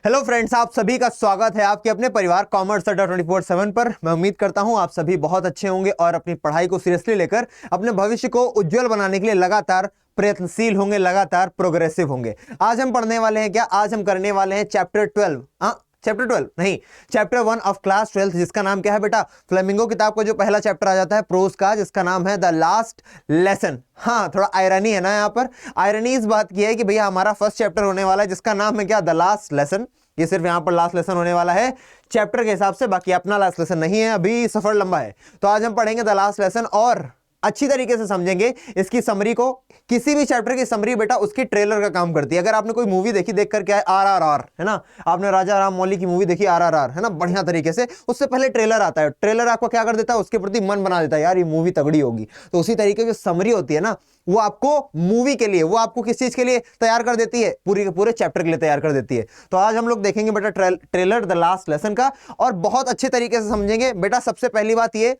Hello friends, आप सभी का स्वागत है आपके अपने परिवार कॉमर्स अड्डा 24/7 पर। मैं उम्मीद करता हूं आप सभी बहुत अच्छे होंगे और अपनी पढ़ाई को सीरियसली लेकर अपने भविष्य को उज्जवल बनाने के लिए लगातार प्रयत्नशील होंगे, लगातार प्रोग्रेसिव होंगे। आज हम पढ़ने वाले हैं क्या? आज हम करने वाले हैं चैप्टर 12। चैप्टर 12 नहीं, चैप्टर 1 ऑफ क्लास 12, जिसका नाम क्या है बेटा? फ्लेमिंगो किताब का जो पहला चैप्टर आ जाता है प्रोज का, जिसका नाम है द लास्ट लेसन। हाँ, थोड़ा आयरनी है ना यहाँ पर। आयरनी इस बात की है कि भैया हमारा फर्स्ट चैप्टर होने वाला है जिसका नाम है क्या? The last lesson. ये सिर्फ यहाँ पर लास्ट लेसन होने वाला है चैप्टर के हिसाब से, बाकी अपना लास्ट लेसन नहीं है, अभी सफर लंबा है। तो आज हम पढ़ेंगे द लास्ट लेसन और अच्छी तरीके से समझेंगे इसकी समरी को। किसी भी चैप्टर की समरी बेटा उसकी ट्रेलर का काम करती है। अगर आपने कोई मूवी देखी, देख कर क्या है, RRR है ना, आपने राजा राम मौली की मूवी देखी RRR है ना, बढ़िया तरीके से, उससे पहले ट्रेलर आता है। ट्रेलर आपको क्या कर देता है? उसके प्रति मन बना देता है, यार ये मूवी तगड़ी होगी। तो उसी तरीके की समरी होती है ना, वो आपको मूवी के लिए, वो आपको किस चीज के लिए तैयार कर देती है? पूरी के पूरे चैप्टर के लिए तैयार कर देती है। तो आज हम लोग देखेंगे बेटा ट्रेलर द लास्ट लेसन का, और बहुत अच्छे तरीके से समझेंगे बेटा। सबसे पहली बात ये,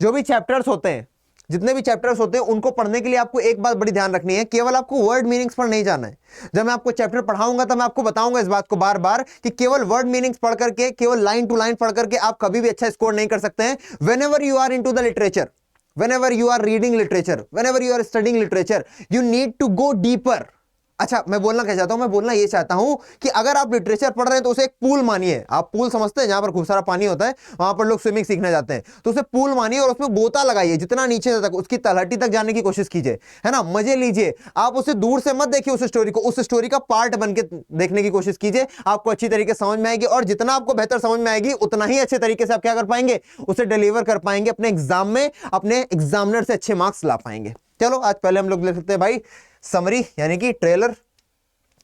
जो भी चैप्टर्स होते हैं, जितने भी चैप्टर्स होते हैं, उनको पढ़ने के लिए आपको एक बात बड़ी ध्यान रखनी है, केवल आपको वर्ड मीनिंग्स पर नहीं जाना है। जब मैं आपको चैप्टर पढ़ाऊंगा तब मैं आपको बताऊंगा इस बात को बार बार कि केवल वर्ड मीनिंग्स पढ़ करके, केवल लाइन टू लाइन पढ़ करके आप कभी भी अच्छा स्कोर नहीं कर सकते हैं। Whenever you are into the literature, whenever you are reading literature, whenever you are studying literature, you need to go deeper। अच्छा, मैं बोलना क्या चाहता हूं? मैं बोलना ये चाहता हूं कि अगर आप लिटरेचर पढ़ रहे हैं तो उसे एक पूल मानिए। आप पूल समझते हैं, जहां पर खूब सारा पानी होता है, वहां पर लोग स्विमिंग सीखने जाते हैं, तो उसे पूल मानिए और उसमें गोता लगाइए, जितना नीचे तक, उसकी तलहटी तक जाने की कोशिश कीजिए, है ना, मजे लीजिए। आप उसे दूर से मत देखिए, उस स्टोरी को, उस स्टोरी का पार्ट बन के देखने की कोशिश कीजिए। आपको अच्छी तरीके से समझ में आएगी, और जितना आपको बेहतर समझ में आएगी उतना ही अच्छे तरीके से आप क्या कर पाएंगे? उसे डिलीवर कर पाएंगे अपने एग्जाम में, अपने एग्जामिनर से अच्छे मार्क्स ला पाएंगे। चलो, आज पहले हम लोग लिख सकते हैं भाई समरी, यानी कि ट्रेलर।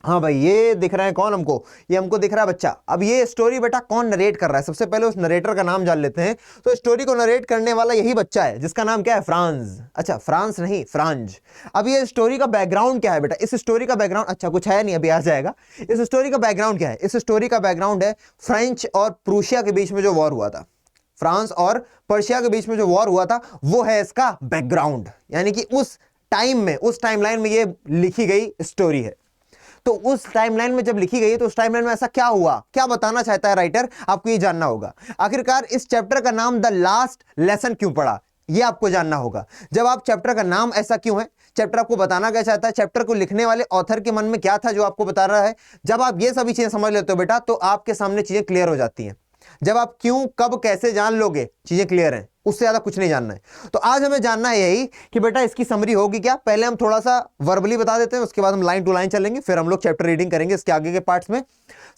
हाँ भाई, ये दिख रहा है कौन हमको? ये हमको दिख रहा है बच्चा। अब ये स्टोरी बेटा कौन नरेट कर रहा है? सबसे पहले उस नरेटर का नाम जान लेते हैं। तो स्टोरी को नरेट करने वाला यही बच्चा है, जिसका नाम क्या है? फ्रांज। अच्छा, फ्रांस नहीं, फ्रांज। अब ये स्टोरी का बैकग्राउंड क्या है बेटा? इस स्टोरी का बैकग्राउंड, अच्छा कुछ है नहीं, अभी आ जाएगा। इस स्टोरी का बैकग्राउंड क्या है? इस स्टोरी का बैकग्राउंड है फ्रेंच और प्रूशिया के बीच में जो वॉर हुआ था। फ्रांस और पर्शिया के बीच में जो वॉर हुआ था, वो है इसका बैकग्राउंड। यानी कि उस टाइम में, उस टाइमलाइन में ये लिखी गई स्टोरी है। तो उस टाइमलाइन में जब लिखी गई है, तो उस टाइमलाइन में ऐसा क्या हुआ, क्या बताना चाहता है राइटर, आपको ये जानना होगा। आखिरकार इस चैप्टर का नाम द लास्ट लेसन क्यों पड़ा, ये आपको जानना होगा। जब आप चैप्टर का नाम ऐसा क्यों है, चैप्टर आपको बताना क्या चाहता है, चैप्टर को लिखने वाले ऑथर के मन में क्या था जो आपको बता रहा है, जब आप ये सभी चीजें समझ लेते हो बेटा, तो आपके सामने चीजें क्लियर हो जाती हैं। जब आप क्यों, कब, कैसे जान लोगे, चीजें क्लियर हैं, उससे ज्यादा कुछ नहीं जानना है। तो आज हमें जानना है यही कि बेटा इसकी समरी होगी क्या। पहले हम थोड़ा सा वर्बली बता देते हैं, उसके बाद हम लाइन टू लाइन चलेंगे, फिर हम लोग चैप्टर रीडिंग करेंगे इसके आगे के पार्ट्स में।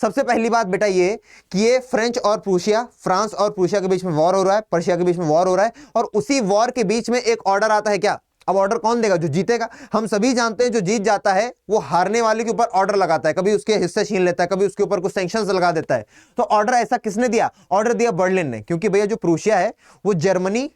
सबसे पहली बात बेटा ये कि ये फ्रेंच और प्रूशिया, फ्रांस और प्रूशिया के बीच में वॉर हो रहा है, पर्शिया के बीच में वॉर हो रहा है, और उसी वॉर के बीच में एक ऑर्डर आता है क्या? अब ऑर्डर कौन देगा? जो जीतेगा। हम सभी जानते हैं जो जीत जाता है वो हारने वाले के ऊपर ऑर्डर लगाता है, कभी उसके हिस्से छीन लेता है, कभी उसके ऊपर कुछ सैंक्शंस लगा देता है। तो ऑर्डर ऐसा किसने दिया? ऑर्डर दिया बर्लिन ने, क्योंकि भैया जो प्रूशिया है वो जर्मनी,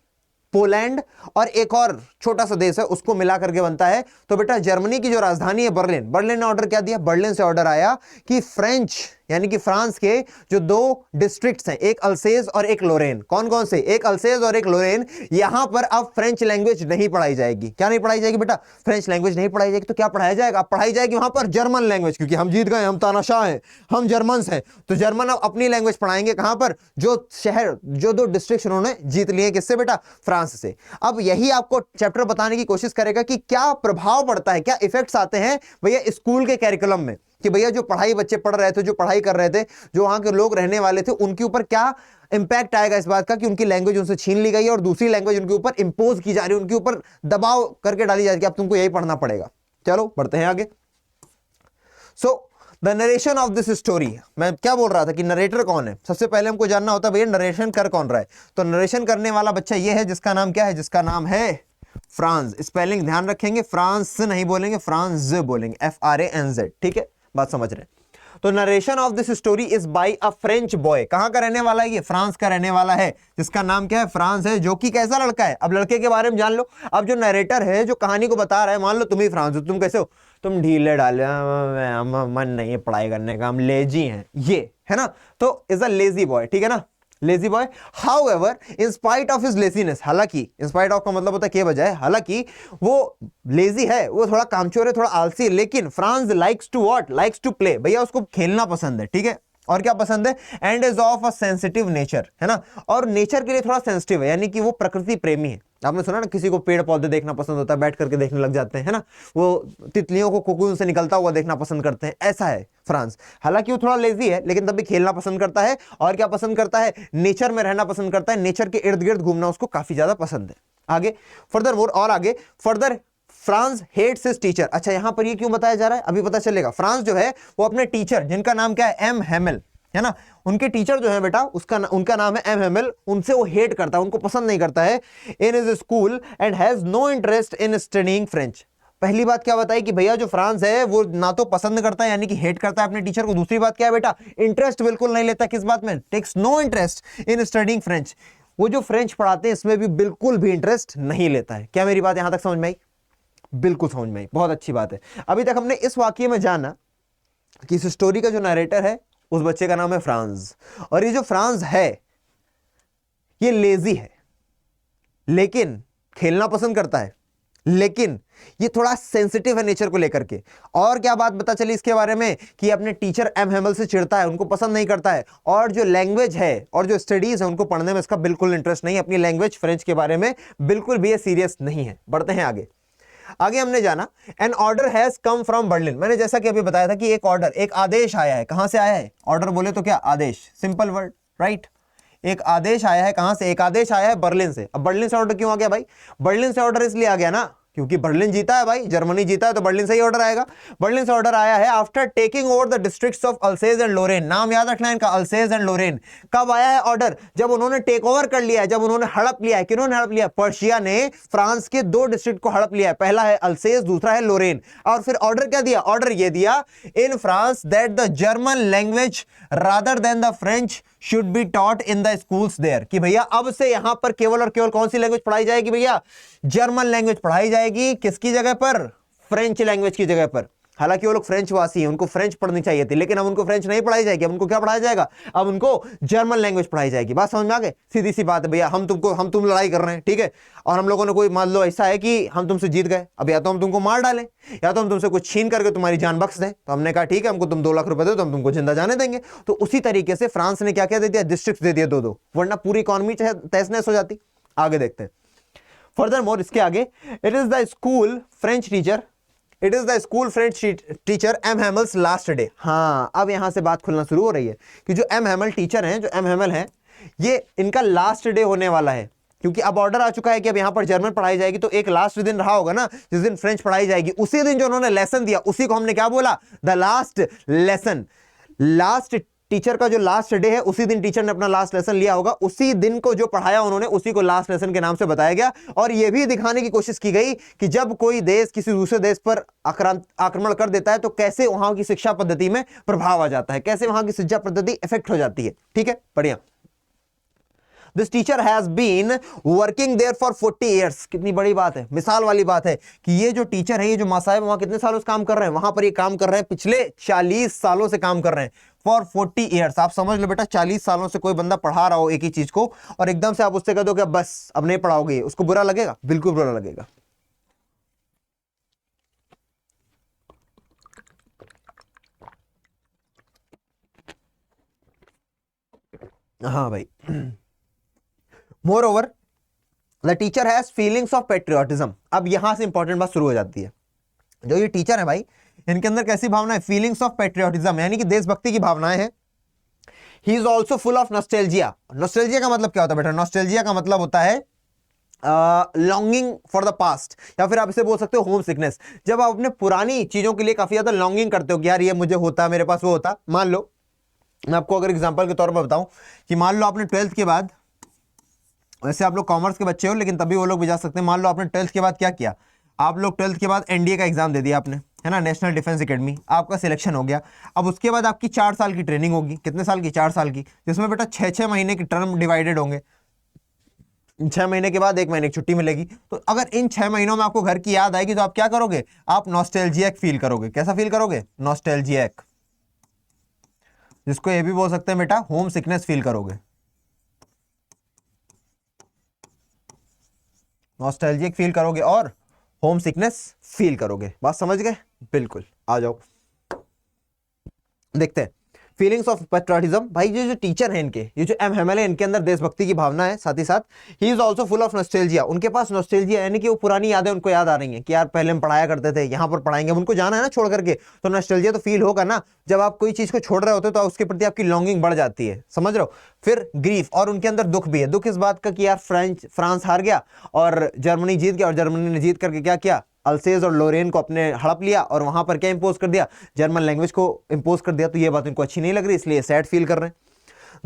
पोलैंड और एक और छोटा सा देश है, उसको मिला करके बनता है। तो बेटा जर्मनी की जो राजधानी है बर्लिन, बर्लिन ने ऑर्डर क्या दिया? बर्लिन से ऑर्डर आया कि फ्रेंच यानी कि फ्रांस के जो दो डिस्ट्रिक्ट्स हैं, एक अल्सेज और एक लोरेन, कौन कौन से? एक अल्सेज और एक लोरेन, यहां पर अब फ्रेंच लैंग्वेज नहीं पढ़ाई जाएगी। क्या नहीं पढ़ाई जाएगी बेटा? फ्रेंच लैंग्वेज नहीं पढ़ाई जाएगी। तो क्या पढ़ाया जाएगा? अब पढ़ाई जाएगी वहां पर जर्मन लैंग्वेज, क्योंकि हम जीत गए, हम तानाशाह हैं, हम जर्मन्स हैं। तो जर्मन अब अपनी लैंग्वेज पढ़ाएंगे कहां पर? जो शहर, जो दो डिस्ट्रिक्ट उन्होंने जीत लिए, किससे बेटा? फ्रांस से। अब यही आपको चैप्टर बताने की कोशिश करेगा कि क्या प्रभाव पड़ता है, क्या इफेक्ट्स आते हैं भैया स्कूल के कैरिकुलम में, कि भैया जो पढ़ाई बच्चे पढ़ रहे थे, जो पढ़ाई कर रहे थे, जो वहां के लोग रहने वाले थे, उनके ऊपर क्या इंपैक्ट आएगा इस बात का कि उनकी लैंग्वेज उनसे छीन ली गई है और दूसरी लैंग्वेज उनके ऊपर इंपोज की जा रही है, उनके ऊपर दबाव करके डाली जा रही है, अब तुमको यही पढ़ना पड़ेगा। चलो बढ़ते हैं आगे। So the narration of this story, मैं क्या बोल रहा था कि नरेटर कौन है? सबसे पहले हमको जानना होता है भैया नरेशन कर कौन रहा है। तो नरेशन करने वाला बच्चा ये है, जिसका नाम क्या है? जिसका नाम है फ्रांस। स्पेलिंग ध्यान रखेंगे, फ्रांस नहीं बोलेंगे, फ्रांस बोलेंगे, FRANZ। ठीक है, बात समझ रहे हैं। तो narration of this story is by a French boy. कहां का रहने वाला है ये? फ्रांस का रहने वाला है, जिसका नाम क्या है? फ्रांस है, जो कि कैसा लड़का है? अब लड़के के बारे में जान लो। अब जो नरेटर है, जो कहानी को बता रहा है, मान लो तुम ही फ्रांस हो, तुम कैसे हो? तुम ढीले डाले, मन नहीं है पढ़ाई करने का, हम लेजी हैं, ये है ना। तो इज अ लेजी बॉय, ठीक है ना, lazy boy. However in spite of his laziness, हालांकि इन स्पाइट ऑफ का मतलब होता है के बजाय, हालांकि वो लेजी है, वो थोड़ा कामचोर है, थोड़ा आलसी है, लेकिन Franz likes to what? Likes to play. भैया उसको खेलना पसंद है, ठीक है। और क्या पसंद है, and is of a sensitive nature, है ना, और नेचर के लिए थोड़ा सेंसिटिव है, यानी कि वो प्रकृति प्रेमी है। आपने सुना ना किसी को पेड़ पौधे देखना पसंद होता है, बैठ करके देखने लग जाते हैं, है ना, वो तितलियों को कोकून से निकलता हुआ देखना पसंद करते हैं, ऐसा है फ्रांस। हालांकि वो थोड़ा लेजी है लेकिन तब भी खेलना पसंद करता है, और क्या पसंद करता है, नेचर में रहना पसंद करता है, नेचर के इर्द गिर्द घूमना उसको काफी ज्यादा पसंद है। आगे फर्दर मोर, और आगे further, Franz hates his teacher. अच्छा यहां पर ये क्यों बताया जा रहा है अभी पता चलेगा। फ्रांस जो है वो अपने टीचर, जिनका नाम क्या है, एम हेमेल, है ना, उनके टीचर जो है बेटा उनका नाम है एम हेमेल, उनसे वो हेट करता है, उनको पसंद नहीं करता है, in his school and has no interest in studying French. पहली बात क्या बताई कि भैया जो फ्रांस है वो ना तो पसंद करता है यानी कि हेट करता है अपने टीचर को, दूसरी बात क्या है बेटा, इंटरेस्ट बिल्कुल नहीं लेता, किस बात में, takes no interest in studying French. वो जो फ्रेंच पढ़ाते हैं इसमें भी बिल्कुल भी इंटरेस्ट नहीं लेता है। क्या मेरी बात यहां तक समझ में आई, बिल्कुल समझ में आई, बहुत अच्छी बात है। अभी तक हमने इस वाक्य में जाना कि इस स्टोरी का जो नरेटर है उस बच्चे का नाम है फ्रांस, और ये जो फ्रांस है ये लेजी है लेकिन खेलना पसंद करता है, लेकिन ये थोड़ा सेंसिटिव है नेचर को लेकर के। और क्या बात पता चली इसके बारे में कि अपने टीचर एम हेमल से चिढ़ता है, उनको पसंद नहीं करता है, और जो लैंग्वेज है और जो स्टडीज है उनको पढ़ने में इसका बिल्कुल इंटरेस्ट नहीं है, अपनी लैंग्वेज फ्रेंच के बारे में बिल्कुल भी सीरियस नहीं है। बढ़ते हैं आगे। आगे हमने जाना an order has come from Berlin. मैंने जैसा कि अभी बताया था कि एक ऑर्डर, एक आदेश आया है। कहां से आया है, ऑर्डर बोले तो क्या, आदेश, सिंपल वर्ड, राइट। एक आदेश आया है, कहां से, एक आदेश आया है बर्लिन से। अब बर्लिन से ऑर्डर क्यों आ गया भाई, बर्लिन से ऑर्डर इसलिए आ गया ना क्योंकि बर्लिन जीता है भाई, जर्मनी जीता है तो बर्लिन से ही ऑर्डर आएगा। बर्लिन से ऑर्डर आया है after taking over the districts of Alsace and Lorraine. नाम याद रखना है इनका, अल्सेज एंड लोरेन। कब आया है ऑर्डर, जब उन्होंने टेक ओवर कर लिया है, जब उन्होंने हड़प लिया है। किन्होंने हड़प लिया, पर्शिया ने फ्रांस के दो डिस्ट्रिक्ट को हड़प लिया है, पहला है अल्सेज, दूसरा है लोरेन। और फिर ऑर्डर क्या दिया, ऑर्डर ये दिया in France that the German language rather than the French should be taught in the schools there, कि भैया अब से यहां पर केवल और केवल कौन सी लैंग्वेज पढ़ाई जाएगी भैया, जर्मन लैंग्वेज पढ़ाई जाएगी। किसकी जगह पर, फ्रेंच लैंग्वेज की जगह पर। हालांकि वो लोग फ्रेंच वासी हैं, उनको फ्रेंच पढ़नी चाहिए थी, लेकिन अब उनको फ्रेंच नहीं पढ़ाई जाएगी, अब उनको क्या पढ़ाया जाएगा, अब उनको जर्मन लैंग्वेज पढ़ाई जाएगी। बात समझ में आ गई, सीधी सी बात है भैया, हम तुम लड़ाई कर रहे हैं, ठीक है, और हम लोगों ने कोई, मान लो ऐसा है कि हम तुमसे जीत गए, अब या तो हम तुमको मार डालें या तो हम तुमसे कुछ छीन करके तुम्हारी जान बख्श दें। तो हमने कहा ठीक है, हमको तुम 2 लाख रुपए दो तो हम तुमको जिंदा जाने देंगे। तो उसी तरीके से फ्रांस ने क्या क्या दे दिया, डिस्ट्रिक्ट दे दिया 2-2, वरना पूरी इकॉनमी तहस नहस हो जाती। आगे देखते हैं फर्दर मोर, इसके आगे, it is the school French teacher, it is the school French teacher M Hamel's last day. हाँ, अब यहां से बात खुलना शुरू हो रही है कि जो एम हेमल टीचर हैं, जो एम हेमल हैं, ये इनका लास्ट डे होने वाला है, क्योंकि अब ऑर्डर आ चुका है कि अब यहां पर जर्मन पढ़ाई जाएगी, तो एक लास्ट दिन रहा होगा ना जिस दिन फ्रेंच पढ़ाई जाएगी। उसी दिन जो उन्होंने लेसन दिया उसी को हमने क्या बोला, the last lesson. Last teacher का जो लास्ट डे है उसी दिन टीचर ने अपना लास्ट लेसन लिया होगा, उसी दिन को जो पढ़ाया उन्होंने उसी को लास्ट लेसन के नाम से बताया गया। और यह भी दिखाने की कोशिश की गई कि जब कोई देश किसी दूसरे देश पर आक्रमण कर देता है तो कैसे वहां की शिक्षा पद्धति में प्रभाव आ जाता है, कैसे वहां की शिक्षा पद्धति इफेक्ट हो जाती है। ठीक है, बढ़िया। This teacher has been working there for 40 years. कितनी बड़ी बात है, मिसाल वाली बात है कि ये जो टीचर है, ये जो मासाहेब वहां कितने सालों से काम कर रहे हैं, वहां पर ये काम कर रहे हैं, पिछले 40 सालों से काम कर रहे हैं, फॉर 40 ईयर्स। आप समझ लो बेटा, 40 सालों से कोई बंदा पढ़ा रहा हो एक ही चीज को और एकदम से आप उससे कह दो कि बस अब नहीं पढ़ाओगे, उसको बुरा लगेगा? बिल्कुल बुरा लगेगा। हाँ भाई। More over the teacher has feelings of patriotism. अब यहां से इंपॉर्टेंट बात शुरू हो जाती है। जो ये टीचर है भाई, इनके अंदर कैसी भावना है, फीलिंग्स ऑफ पेट्रियोटिज्म, यानी कि देशभक्ति की भावनाएं हैं। He is also full of nostalgia. Nostalgia का मतलब क्या होता है बेटा? नॉस्टैल्जिया का मतलब होता है लॉन्गिंग फॉर द पास्ट, या फिर आप इसे बोल सकते हो होम सिकनेस। जब आप अपने पुरानी चीजों के लिए काफी ज्यादा लॉन्गिंग करते हो कि यार ये मुझे होता, मेरे पास वो होता। मान लो मैं आपको अगर एग्जांपल के तौर पर बताऊं कि मान लो आपने 12th के बाद, वैसे आप लोग कॉमर्स के बच्चे हो लेकिन तभी वो लोग भी जा सकते हैं, मान लो आपने 12th के बाद क्या किया, आप लोग 12th के बाद एनडीए का एग्जाम दे दिया आपने, है ना, नेशनल डिफेंस एकेडमी, आपका सिलेक्शन हो गया। अब उसके बाद आपकी 4 साल की ट्रेनिंग होगी। कितने साल की? 4 साल की, जिसमें बेटा 6-6 महीने की टर्म डिवाइडेड होंगे। 6 महीने के बाद 1 महीने की छुट्टी मिलेगी। तो अगर इन 6 महीनों में आपको घर की याद आएगी तो आप क्या करोगे? आप नॉस्टैल्जिया फील करोगे। कैसा फील करोगे? नॉस्टैल्जिया, जिसको ये भी बोल सकते हैं बेटा होम सिकनेस फील करोगे, नॉस्टैल्जिक फील करोगे और होम सिकनेस फील करोगे। बात समझ गए? बिल्कुल। आ जाओ देखते हैं फीलिंग्स ऑफ पेट्रियटिज्म, भाई जो टीचर हैं इनके, ये जो एम हेमल है, इनके अंदर देशभक्ति की भावना है, साथ ही साथ he is also full of nostalgia, उनके पास नॉस्टैल्जिया यानी कि वो पुरानी यादें उनको याद आ रही हैं कि यार पहले हम पढ़ाया करते थे, यहाँ पर पढ़ाएंगे, उनको जाना है ना छोड़ करके, तो नॉस्टैल्जिया तो फील होगा ना। जब आप कोई चीज को छोड़ रहे होते हो तो उसके प्रति आपकी लॉन्गिंग बढ़ जाती है, समझ रहे हो। फिर ग्रीफ, और उनके अंदर दुख भी है। दुख इस बात का कि यार फ्रांस हार गया और जर्मनी जीत गया, और जर्मनी ने जीत करके क्या किया, अल्सेज और लोरेन को अपने हड़प लिया और वहां पर क्या इंपोज कर दिया, जर्मन लैंग्वेज को इंपोज कर दिया। तो ये बात इनको अच्छी नहीं लग रही, इसलिए सैड फील कर रहे हैं।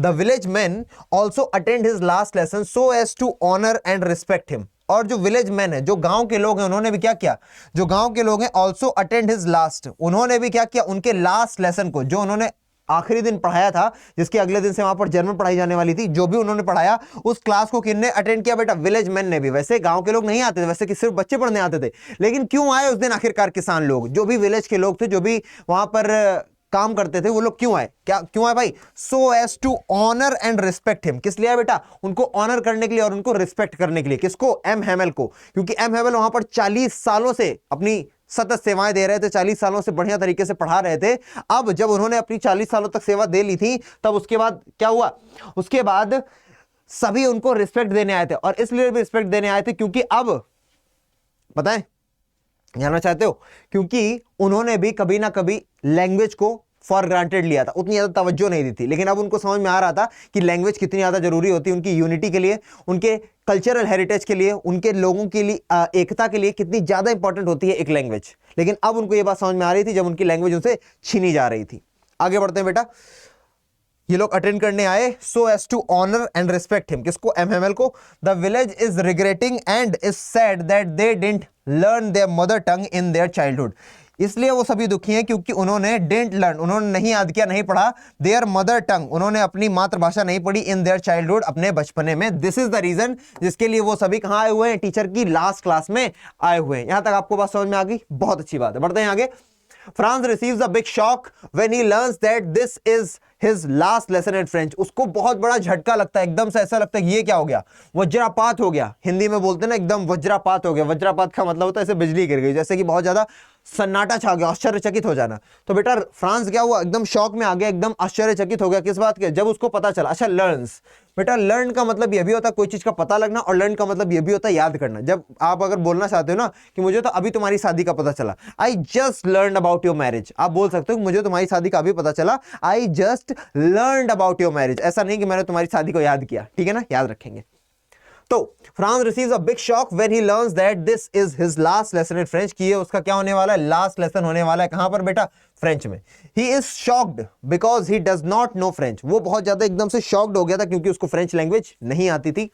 The village man also attend his last lesson so as to honour and respect him, और जो विलेज मैन है, जो गांव के लोग हैं, उन्होंने भी क्या किया, जो गांव के लोग हैं, ऑल्सो अटेंड हिज लास्ट, उन्होंने भी क्या किया, उनके लास्ट लेसन को, जो उन्होंने आखिरी दिन पढ़ाया था, जिसके अगले दिन से वहां पर जर्मन पढ़ाई जाने वाली थी, जो भी उन्होंने पढ़ाया उस क्लास को किसने अटेंड किया बेटा, विलेज मैन ने भी। वैसे गांव के लोग नहीं आते थे, वैसे कि सिर्फ बच्चे पढ़ने आते थे, लेकिन क्यों आए उस दिन आखिरकार किसान लोग, जो भी विलेज के लोग थे, जो भी वहां पर काम करते थे, वो लोग क्यों आए, क्या क्यों आए भाई, so as to honour and respect him, किस लिए आए बेटा, उनको ऑनर करने के लिए और उनको रिस्पेक्ट करने के लिए। किसको, एम हेमल को, क्योंकि एम हेमल वहां पर 40 सालों से अपनी सतत सेवाएं दे रहे थे, 40 सालों से बढ़िया तरीके से पढ़ा रहे थे। अब जब उन्होंने अपनी 40 सालों तक सेवा दे ली थी, तब उसके बाद क्या हुआ, उसके बाद सभी उनको रिस्पेक्ट देने आए थे, और इसलिए भी रिस्पेक्ट देने आए थे क्योंकि अब बताएं, जानना चाहते हो, क्योंकि उन्होंने भी कभी ना कभी लैंग्वेज को फॉर ग्रांटेड लिया था, उतनी ज्यादा तवज्जो नहीं दी थी, लेकिन अब उनको समझ में आ रहा था कि लैंग्वेज कितनी ज्यादा जरूरी होती है उनकी यूनिटी के लिए, उनके कल्चरल हेरिटेज के लिए, उनके लोगों के लिए एकता के लिए कितनी ज्यादा इंपॉर्टेंट होती है एक लैंग्वेज। लेकिन अब उनको यह बात समझ में आ रही थी जब उनकी लैंग्वेज उनसे छीनी जा रही थी। आगे बढ़ते हैं बेटा, ये लोग अटेंड करने आए so as to honour and respect him, किसको, एम हेमल को। The village is regretting and is sad that they didn't learn their mother tongue in their childhood, इसलिए वो सभी दुखी हैं क्योंकि उन्होंने डिडंट लर्न, उन्होंने नहीं याद किया, नहीं पढ़ा, देयर मदर टंग, उन्होंने अपनी मातृभाषा नहीं पढ़ी, इन देयर चाइल्डहुड, अपने बचपने में। दिस इज द रीजन जिसके लिए वो सभी कहां आए हुए हैं, टीचर की लास्ट क्लास में आए हुए हैं। यहां तक आपको बात समझ में आ गई, बहुत अच्छी बात है। बढ़ते हैं आगे। France receives a big shock when he learns that this is his last lesson in French, उसको बहुत बड़ा झटका लगता है, एकदम से ऐसा लगता है कि ये क्या हो गया, वज्रपात हो गया, हिंदी में बोलते हैं ना एकदम वज्रपात हो गया। वज्रपात का मतलब होता है ऐसे बिजली गिर गई, जैसे कि बहुत ज्यादा सन्नाटा छा गया, आश्चर्यचकित हो जाना। तो बेटा फ्रांस क्या हुआ, एकदम शॉक में आ गया, एकदम आश्चर्यचकित हो गया, किस बात के, जब उसको पता चला। अच्छा लर्न्स, बेटा लर्न का मतलब यह भी होता है कोई चीज का पता लगना, और लर्न का मतलब यह भी होता है याद करना। जब आप अगर बोलना चाहते हो ना कि मुझे तो अभी तुम्हारी शादी का पता चला, I just learn about your marriage, आप बोल सकते हो मुझे तुम्हारी शादी का अभी पता चला, I just learn about your marriage, ऐसा नहीं कि मैंने तुम्हारी शादी को याद किया, ठीक है ना, याद रखेंगे। तो France receives a big shock when he learns that this is his last lesson in French, कि ये उसका क्या होने वाला है, लास्ट लेसन होने वाला है। कहां पर बेटा, फ्रेंच में। He is shocked because he does not know French, वो बहुत ज्यादा एकदम से शॉक्ड हो गया था क्योंकि उसको फ्रेंच लैंग्वेज नहीं आती थी।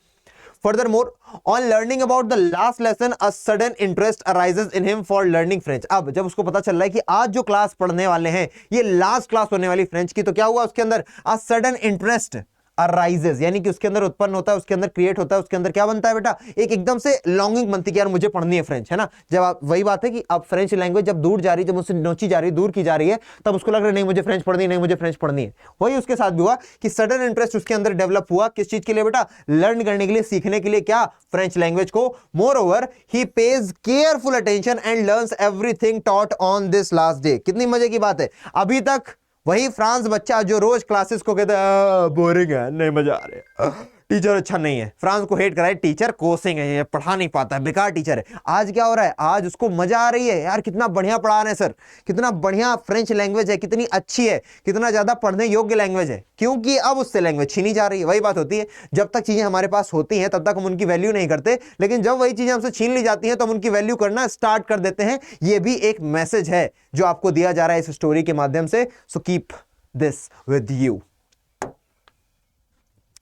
Furthermore, on learning about the last lesson, a sudden interest arises in him for learning French. अब जब उसको पता चल रहा है कि आज जो क्लास पढ़ने वाले हैं ये लास्ट क्लास होने वाली फ्रेंच की, तो क्या हुआ उसके अंदर, a sudden interest अराइजेज, यानी कि उसके अंदर उत्पन्न होता है, उसके अंदर क्रिएट होता है, उसके अंदर क्या बनता है बेटा, एक एकदम से लॉन्गिंग बनती है कि यार मुझे पढ़नी है फ्रेंच, है ना। जब आप, वही बात है कि अब फ्रेंच लैंग्वेज जब दूर जा रही है, जब मुझसे नोची जा रही है, दूर की जा रही है, तब उसको लग रहा है नहीं मुझे फ्रेंच पढ़नी, नहीं मुझे फ्रेंच पढ़नी है। वही उसके साथ भी हुआ कि सडन इंटरेस्ट उसके अंदर डेवलप हुआ, किस चीज के लिए बेटा, लर्न करने के लिए, सीखने के लिए, क्या, फ्रेंच लैंग्वेज को। More over he page careful attention and learns everything taught on this last day. कितनी मजे की बात है, अभी तक वही फ्रांस बच्चा जो रोज क्लासेस को कहता है बोरिंग है, नहीं मजा आ रहा है, टीचर अच्छा नहीं है, फ्रांस को हेट कराए, टीचर कोसिंग है, ये पढ़ा नहीं पाता है, बेकार टीचर है। आज क्या हो रहा है, आज उसको मजा आ रही है, यार कितना बढ़िया पढ़ा रहे हैं सर, कितना बढ़िया फ्रेंच लैंग्वेज है, कितनी अच्छी है, कितना ज्यादा पढ़ने योग्य लैंग्वेज है, क्योंकि अब उससे लैंग्वेज छीनी जा रही है। वही बात होती है, जब तक चीजें हमारे पास होती हैं तब तक हम उनकी वैल्यू नहीं करते, लेकिन जब वही चीजें हमसे छीन ली जाती हैं तो हम उनकी वैल्यू करना स्टार्ट कर देते हैं। ये भी एक मैसेज है जो आपको दिया जा रहा है इस स्टोरी के माध्यम से। So keep this with you।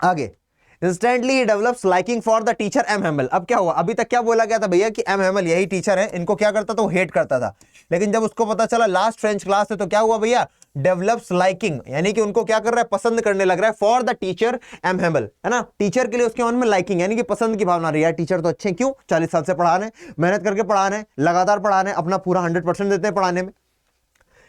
आगे, instantly he develops liking for the teacher M Hamel। अब क्या हुआ, अभी तक क्या बोला गया था भैया कि M Hamel यही टीचर है, इनको क्या करता था, वो हेट करता था, लेकिन जब उसको पता चला लास्ट फ्रेंच क्लास है तो क्या हुआ भैया, डेवलप्स लाइकिंग, यानी कि उनको क्या कर रहा है, पसंद करने लग रहा है, for the teacher M Hamel, है ना, टीचर के लिए उसके मन में लाइकिंग यानी कि पसंद की भावना रही है, टीचर तो अच्छे हैं, क्यों, 40 साल से पढ़ा रहे हैं, मेहनत करके पढ़ा रहे हैं, लगातार पढ़ा रहे हैं, अपना पूरा 100% देते हैं पढ़ाने में।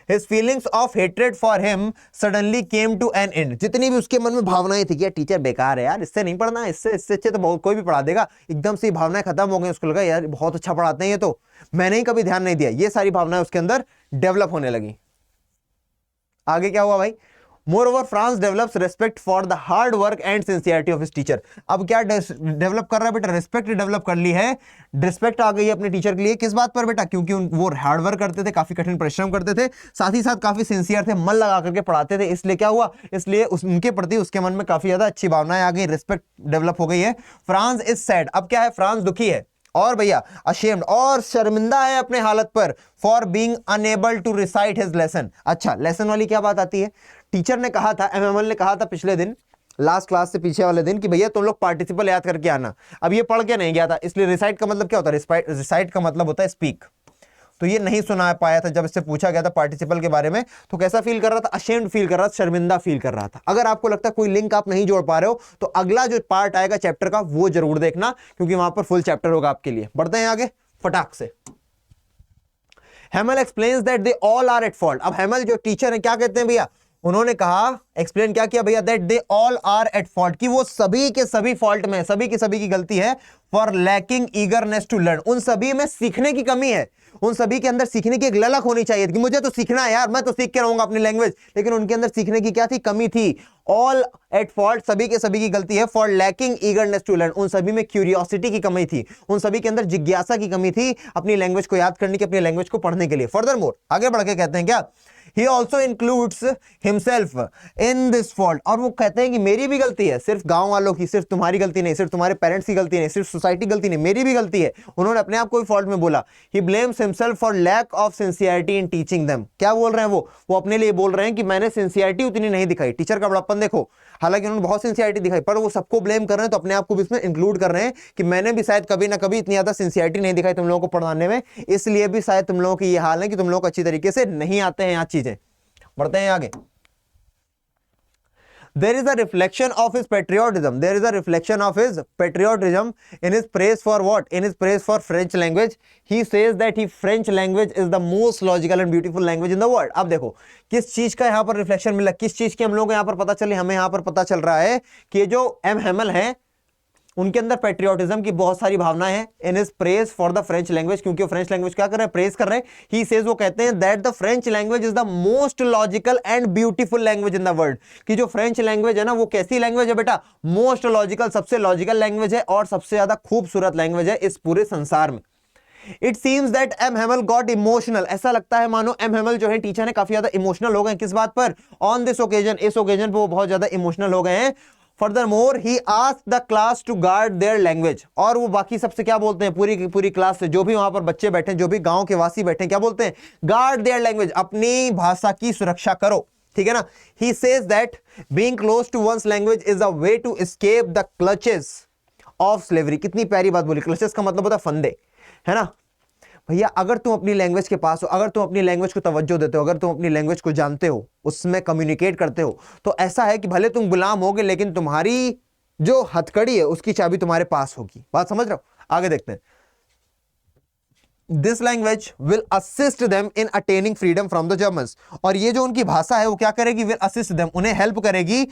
His feelings of hatred for him suddenly came to an end। जितनी भी उसके मन में भावनाएं थी कि यार टीचर बेकार है, यार इससे नहीं पढ़ना, इससे अच्छे तो बहुत कोई भी पढ़ा देगा, एकदम से भावनाएं खत्म हो गई। उसको लगा यार बहुत अच्छा पढ़ाते हैं ये तो, मैंने ही कभी ध्यान नहीं दिया, ये सारी भावनाएं उसके अंदर डेवलप होने लगी। आगे क्या हुआ भाई, more France develops respect for the hard work and sincerity of his teacher. अब क्या डेवलप कर रहा है बेटा, रिस्पेक्ट डेवलप कर ली है, रिस्पेक्ट आ गई है अपने टीचर के लिए। किस बात पर बेटा, क्योंकि वो हार्ड वर्क करते थे, काफी कठिन परिश्रम करते थे, साथ ही साथ काफी सिंसियर थे, मन लगा करके पढ़ाते थे, इसलिए क्या हुआ, इसलिए उनके प्रति उसके मन में काफी ज्यादा अच्छी भावनाएं आ गई, रिस्पेक्ट डेवलप हो गई है। फ्रांस इज सैड, अब क्या है, फ्रांस दुखी है, और भैया अशेम्ड, और शर्मिंदा है अपने हालत पर, for being unable to recite his lesson. अच्छा, लेसन वाली क्या बात आती है, टीचर ने कहा था, एमएमएल ने कहा था पिछले दिन, लास्ट क्लास से पीछे वाले दिन, कि भैया तुम लोग पार्टिसिपल याद करके आना। अब ये पढ़ के नहीं गया था, इसलिए रिसाइट का मतलब क्या होता है, रिसाइट का मतलब होता है स्पीक। तो ये नहीं सुना पाया था, जब इससे पूछा गया था पार्टिसिपल के बारे में, तो कैसा फील कर रहा था, अशेम्ड फील कर रहा था, शर्मिंदा फील कर रहा था। अगर आपको लगता है कोई लिंक आप नहीं जोड़ पा रहे हो, तो अगला जो पार्ट आएगा चैप्टर का वो जरूर देखना, क्योंकि वहां पर फुल चैप्टर होगा आपके लिए। बढ़ते हैं आगे फटाक से। Hamel explains that they all are at fault. अब हेमल जो टीचर है क्या कहते हैं भैया, उन्होंने कहा, एक्सप्लेन क्या किया भैया, that they all are at fault, कि वो सभी के सभी फॉल्ट में, सभी की सभी की गलती है, for lacking eagerness to learn, उन सभी में सीखने की कमी है, उन सभी के अंदर सीखने की एक ललक होनी चाहिए कि मुझे तो सीखना है यार, मैं तो सीख के रहूंगा अपनी लैंग्वेज, लेकिन उनके अंदर सीखने की क्या थी, कमी थी। ऑल एट फॉल्ट, सभी के सभी की गलती है, for lacking eagerness to learn, उन सभी में क्यूरियोसिटी की कमी थी, उन सभी के अंदर जिज्ञासा की कमी थी अपनी लैंग्वेज को याद करने की, अपनी लैंग्वेज को पढ़ने के लिए। फर्दर मोर, आगे बढ़ के कहते हैं क्या, he also includes himself in this fault, और वो कहते हैं कि मेरी भी गलती है, सिर्फ गांव वालों की, सिर्फ तुम्हारी गलती नहीं, सिर्फ तुम्हारे पेरेंट्स की गलती नहीं, सिर्फ सोसाइटी की गलती नहीं, मेरी भी गलती है। उन्होंने अपने आप को भी फॉल्ट में बोला। he blames himself for lack of sincerity in teaching them। क्या बोल रहे हैं वो अपने लिए बोल रहे हैं कि मैंने सिंसियरिटी उतनी नहीं दिखाई। टीचर का बड़प्पन देखो, हालांकि उन्होंने बहुत सिंसियरिटी दिखाई, पर वो सबको ब्लेम कर रहे हैं, तो अपने आप को भी इसमें इंक्लूड कर रहे हैं कि मैंने भी शायद कभी ना कभी इतनी ज्यादा सिंसियरिटी नहीं दिखाई तुम लोगों को पढ़ाने में, इसलिए भी शायद तुम लोगों की ये हाल है कि तुम लोग अच्छी तरीके से नहीं आते हैं यहाँ चीजें। बढ़ते हैं आगे। There is a reflection of his patriotism. There is a reflection of his patriotism in his praise for what? In his praise for French language. He says that French language is the most logical and beautiful language in the world. अब देखो किस चीज का यहाँ पर reflection मिला, किस चीज की हम लोग को यहाँ पर पता चली, हमें यहाँ पर पता चल रहा है कि जो एम हेमल है उनके अंदर पेट्रियोटिज्म की बहुत सारी भावनाएं हैं। In his praise for the French language, क्योंकि वो फ्रेंच लैंग्वेज क्या कर रहे हैं, प्रेज कर रहे हैं। ही सेज, वो कहते हैं that the French language is the most logical and beautiful language in the world, कि जो फ्रेंच लैंग्वेज है ना वो कैसी लैंग्वेज है बेटा, मोस्ट लॉजिकल, सबसे लॉजिकल लैंग्वेज है और सबसे ज्यादा खूबसूरत लैंग्वेज है इस पूरे संसार में। It seems that M Hamel got emotional, ऐसा लगता है मानो एम हेमल जो है टीचर है काफी ज्यादा इमोशनल हो गए। किस बात पर, ऑन दिस ओकेजन, इस ओकेजन पर वो बहुत ज्यादा इमोशनल हो गए हैं। Furthermore, he asked the class to guard their language, और वो बाकी सबसे क्या बोलते हैं, पूरी की पूरी क्लास से, जो भी वहां पर बच्चे बैठे, जो भी गांव के वासी बैठे, क्या बोलते हैं, guard their language, अपनी भाषा की सुरक्षा करो, ठीक है ना। He says that being close to one's language is a way to escape the clutches of slavery। कितनी प्यारी बात बोली, clutches का मतलब होता है फंदे, है ना भैया। अगर तुम अपनी लैंग्वेज के पास हो, अगर तुम अपनी लैंग्वेज को तवज्जो देते हो, अगर तुम अपनी लैंग्वेज को जानते हो, उसमें कम्युनिकेट करते हो, तो ऐसा है कि भले तुम गुलाम होगे, लेकिन तुम्हारी जो हथकड़ी है उसकी चाबी तुम्हारे पास होगी। बात समझ रहे हो, आगे देखते हैं। This language will assist them in attaining freedom from the Germans, और ये जो उनकी भाषा है वो क्या करेगी, विल असिस्ट देम, उन्हें हेल्प करेगी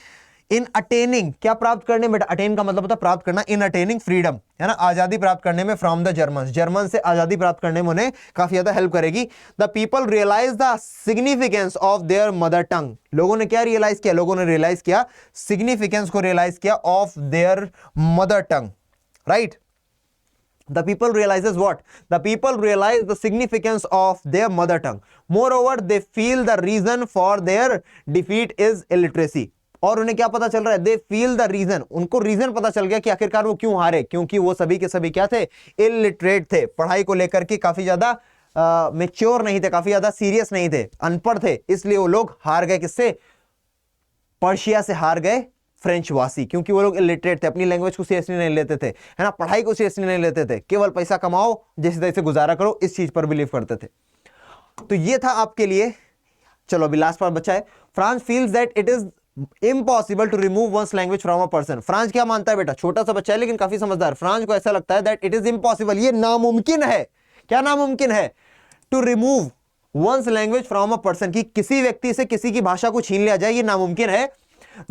इन अटेनिंग, क्या प्राप्त करने में, अटेन का मतलब होता है प्राप्त करना, इन अटेनिंग फ्रीडम, है ना, आजादी प्राप्त करने में, फ्रॉम द जर्मन्स, जर्मन से आजादी प्राप्त करने में उन्हें काफी ज्यादा हेल्प करेगी। The people realise the significance of their mother tongue, लोगों ने क्या रियलाइज किया, लोगों ने रियलाइज किया सिग्निफिकेंस को, रियलाइज किया of their mother tongue, right. The people realizes what? The people realize the significance of their mother tongue. Moreover, they feel the reason for their defeat is illiteracy. और उन्हें क्या पता चल रहा है, दे फील द रीजन, उनको reason पता चल गया कि आखिरकार वो क्यों हारे, क्योंकि वो सभी के सभी क्या थे, इलिटरेट थे, पढ़ाई को लेकर के काफी ज्यादा मैच्योर नहीं थे, काफी ज्यादा सीरियस नहीं थे, अनपढ़ थे, इसलिए वो लोग हार गए। किससे, पर्शिया से हार गए फ्रेंच वासी, क्योंकि वो लोग इलिटरेट थे, अपनी लैंग्वेज को सीरियसली नहीं लेते थे, है ना, पढ़ाई को सीरियसली नहीं लेते थे, केवल पैसा कमाओ, जैसे तैसे गुजारा करो, इस चीज पर बिलीव करते थे। तो ये था आपके लिए। चलो अभी लास्ट पार्ट बचा है। Franz feels that it is impossible to remove one's language from a person. Franz क्या मानता है बेटा, छोटा सा बच्चा है लेकिन काफी समझदार। फ्रांस को ऐसा लगता है दैट इट इज इम्पॉसिबल, ये नामुमकिन है। क्या नामुमकिन है, to remove one's language from a person, कि किसी व्यक्ति से किसी की भाषा को छीन लिया जाए, ये नामुमकिन है।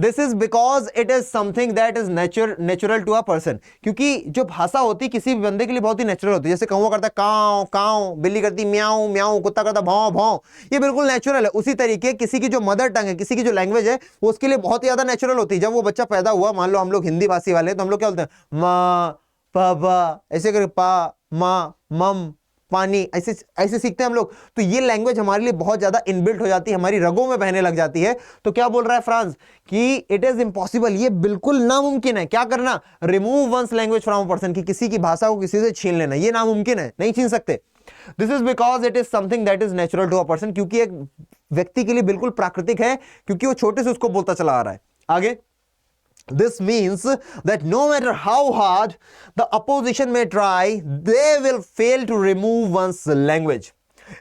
This is because it is something that is natural to a person, क्योंकि जो भाषा होती है किसी भी बंदे के लिए बहुत ही नेचुरल होती है। जैसे कौवा करता है काव काव, बिल्ली करती म्याऊ म्याऊ, कुत्ता करता भौं भौं, ये बिल्कुल नेचुरल है। उसी तरीके किसी की जो मदर टंग है, किसी की जो लैंग्वेज है, वो उसके लिए बहुत ही ज्यादा नेचुरल होती है। जब वो बच्चा पैदा हुआ, मान लो हम लोग हिंदी भाषी वाले हैं, तो हम लोग क्या बोलते हैं माँ पापा, ऐसे करके पा माँ मम पानी, ऐसे ऐसे सीखते हैं हम लोग। तो ये लैंग्वेज हमारे लिए बहुत ज्यादा इनबिल्ट हो जाती है, हमारी रगों में बहने लग जाती है। तो क्या बोल रहा है फ्रांस कि इट इज इम्पॉसिबल, ये बिल्कुल नामुमकिन है। क्या करना? Remove one's language from a person, कि किसी की भाषा को किसी से छीन लेना, ये नामुमकिन है, नहीं छीन सकते। This is because it is something that is natural to a person, क्योंकि एक व्यक्ति के लिए बिल्कुल प्राकृतिक है, क्योंकि वो छोटे से उसको बोलता चला आ रहा है। आगे, this means that no matter how hard the opposition may try, they will fail to remove one's language.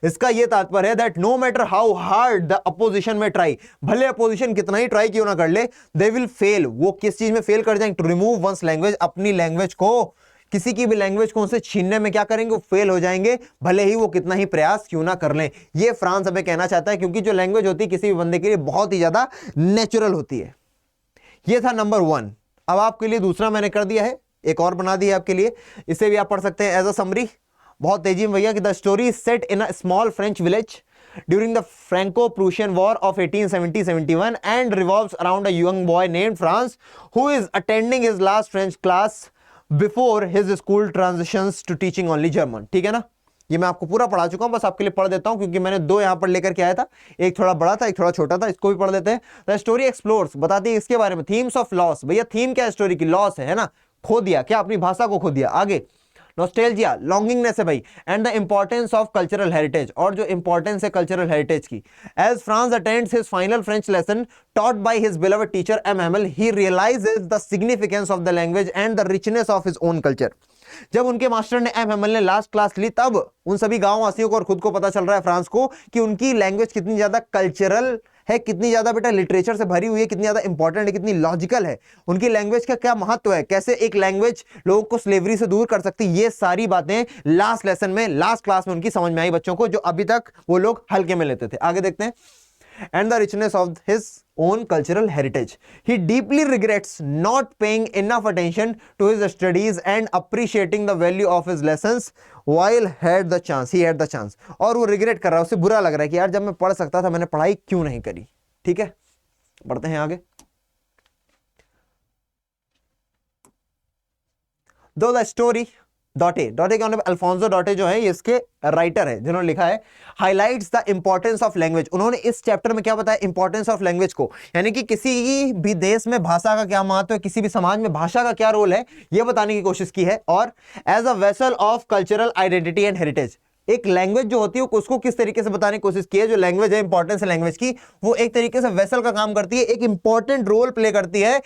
इसका यह तात्पर्य है that no matter how hard the opposition may try, भले अपोजिशन कितना ही ट्राई क्यों ना कर ले, they will fail, वो किस चीज में फेल कर जाएंगे? to remove one's language, अपनी लैंग्वेज को, किसी की भी लैंग्वेज को उनसे छीनने में क्या करेंगे? वो फेल हो जाएंगे, भले ही वो कितना ही प्रयास क्यों ना कर लें। ये फ्रांस हमें कहना चाहता है, क्योंकि जो लैंग्वेज होती है किसी भी बंदे के लिए बहुत ही ज्यादा नेचुरल होती है। ये था नंबर 1। अब आपके लिए दूसरा मैंने कर दिया है, एक और बना दिया है आपके लिए, इसे भी आप पढ़ सकते हैं एज अ समरी बहुत तेजी में भैया। कि the story set in a small French village during the Franco Prussian war of 1870-71 and revolves around a young boy named Franz who is attending his last French class before his school transitions to teaching only German. ठीक है ना, ये मैं आपको पूरा पढ़ा चुका हूं, बस आपके लिए पढ़ देता हूं, क्योंकि मैंने 2 यहां पर लेकर के आया था, एक थोड़ा बड़ा था, एक थोड़ा छोटा था, इसको भी पढ़ देते हैं। द स्टोरी एक्सप्लोर्स, बताती है इसके बारे में, थीम्स ऑफ लॉस। भैया थीम क्या है स्टोरी की? लॉस है ना, खो दिया, क्या? अपनी भाषा को खो दिया। आगे, नॉस्टैल्जिया, लॉन्गिंगनेस है भाई, and the importance of cultural heritage, और जो इंपॉर्टेंस है कल्चरल हेरिटेज की। As Franz attends his final French lesson taught by his beloved teacher M. Hamel, he realizes the significance of the language and the richness of his own culture. जब उनके master ने M Hemal ने last class ली, तब उन सभी गांव वासियों को और खुद को पता चल रहा है फ्रांस को कि उनकी लैंग्वेज कितनी ज्यादा कल्चरल है, कितनी ज्यादा बेटा लिटरेचर से भरी हुई है, कितनी ज्यादा इंपॉर्टेंट है, कितनी लॉजिकल है, उनकी लैंग्वेज का क्या महत्व है, कैसे एक लैंग्वेज लोगों को स्लेवरी से दूर कर सकती है। ये सारी बातें लास्ट लेसन में, लास्ट क्लास में उनकी समझ में आई बच्चों को, जो अभी तक वो लोग हल्के में लेते थे। आगे देखते हैं। And the richness of his own cultural heritage. He deeply regrets not paying enough attention to his studies and appreciating the value of his lessons while had the chance. He had the chance. और वो regret कर रहा है, उसे बुरा लग रहा है कि यार जब मैं पढ़ सकता था मैंने पढ़ाई क्यों नहीं करी। ठीक है, बढ़ते हैं आगे। Though the story डॉटे के अल्फोंसो डॉटे जो है, ये इसके राइटर है जिन्होंने लिखा है, highlights the importance of language. उन्होंने इस चैप्टर में क्या बताया? इंपॉर्टेंस ऑफ लैंग्वेज को, यानी कि किसी भी देश में भाषा का क्या महत्व है, किसी भी समाज में भाषा का क्या रोल है, यह बताने की कोशिश की है। और as a vessel of cultural identity and heritage, एक लैंग्वेज जो होती है उसको किस तरीके से बताने की कोशिश की है। जो लैंग्वेज है, इंपॉर्टेंस है लैंग्वेज की, वो एक तरीके से वेसल का काम करती है, एक इंपॉर्टेंट रोल प्ले करती है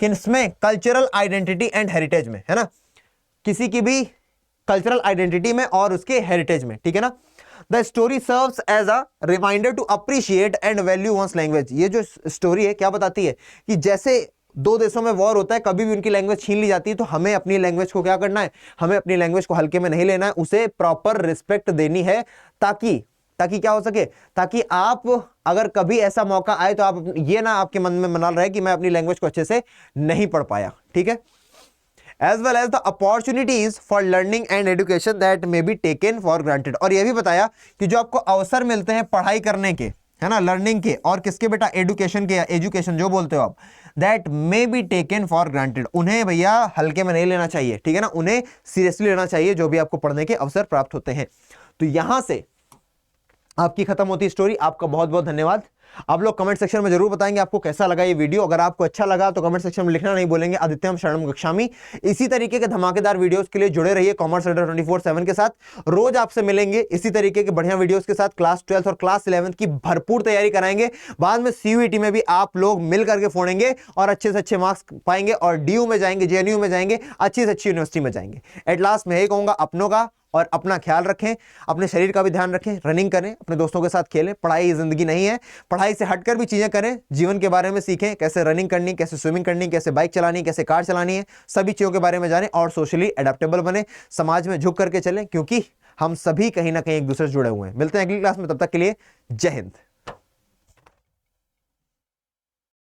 किसमें? कल्चरल आइडेंटिटी एंड हेरिटेज में, है ना, किसी की भी कल्चरल आइडेंटिटी में और उसके हेरिटेज में। ठीक है ना। The story serves as a reminder to appreciate and value one's language. ये जो स्टोरी है क्या बताती है कि जैसे 2 देशों में वॉर होता है, कभी भी उनकी लैंग्वेज छीन ली जाती है, तो हमें अपनी लैंग्वेज को क्या करना है? हमें अपनी लैंग्वेज को हल्के में नहीं लेना है, उसे प्रॉपर रिस्पेक्ट देनी है, ताकि क्या हो सके, ताकि आप अगर कभी ऐसा मौका आए तो आप ये ना आपके मन में मना रहे कि मैं अपनी लैंग्वेज को अच्छे से नहीं पढ़ पाया। ठीक है। As well as the opportunities for learning and education that may be taken for granted। और यह भी बताया कि जो आपको अवसर मिलते हैं पढ़ाई करने के, है ना, लर्निंग के, और किसके बेटा? एडुकेशन के, या एजुकेशन जो बोलते हो आप, that may be taken for granted, उन्हें भैया हल्के में नहीं लेना चाहिए। ठीक है ना, उन्हें सीरियसली लेना चाहिए जो भी आपको पढ़ने के अवसर प्राप्त होते हैं। तो यहां से आपकी खत्म होती है स्टोरी। आपका बहुत बहुत धन्यवाद। आप लोग कमेंट सेक्शन में जरूर बताएंगे आपको कैसा लगा ये वीडियो। अगर आपको अच्छा लगा तो कमेंट सेक्शन में लिखना नहीं बोलेंगे। आदित्यम शरणम गच्छामि। इसी तरीके के धमाकेदार वीडियोस के लिए जुड़े रहिए कॉमर्स अड्डा 24/7 के साथ। रोज आपसे मिलेंगे इसी तरीके के बढ़िया वीडियोस के साथ। क्लास 12th और क्लास 11th की भरपूर तैयारी कराएंगे। बाद में CUET में भी आप लोग मिल करके फोड़ेंगे और अच्छे से अच्छे मार्क्स पाएंगे, और DU में जाएंगे, JNU में जाएंगे, अच्छी से अच्छी यूनिवर्सिटी में जाएंगे। एट लास्ट मैं यही कहूंगा, अपनों का और अपना ख्याल रखें, अपने शरीर का भी ध्यान रखें, रनिंग करें, अपने दोस्तों के साथ खेलें। पढ़ाई जिंदगी नहीं है, पढ़ाई से हटकर भी चीजें करें, जीवन के बारे में सीखें, कैसे रनिंग करनी, कैसे स्विमिंग करनी, कैसे बाइक चलानी, कैसे कार चलानी है, सभी चीजों के बारे में जानें और सोशली एडेप्टेबल बने, समाज में झुक करके चलें, क्योंकि हम सभी कहीं ना कहीं एक दूसरे से जुड़े हुए हैं। मिलते हैं अगली क्लास में, तब तक के लिए जय हिंद।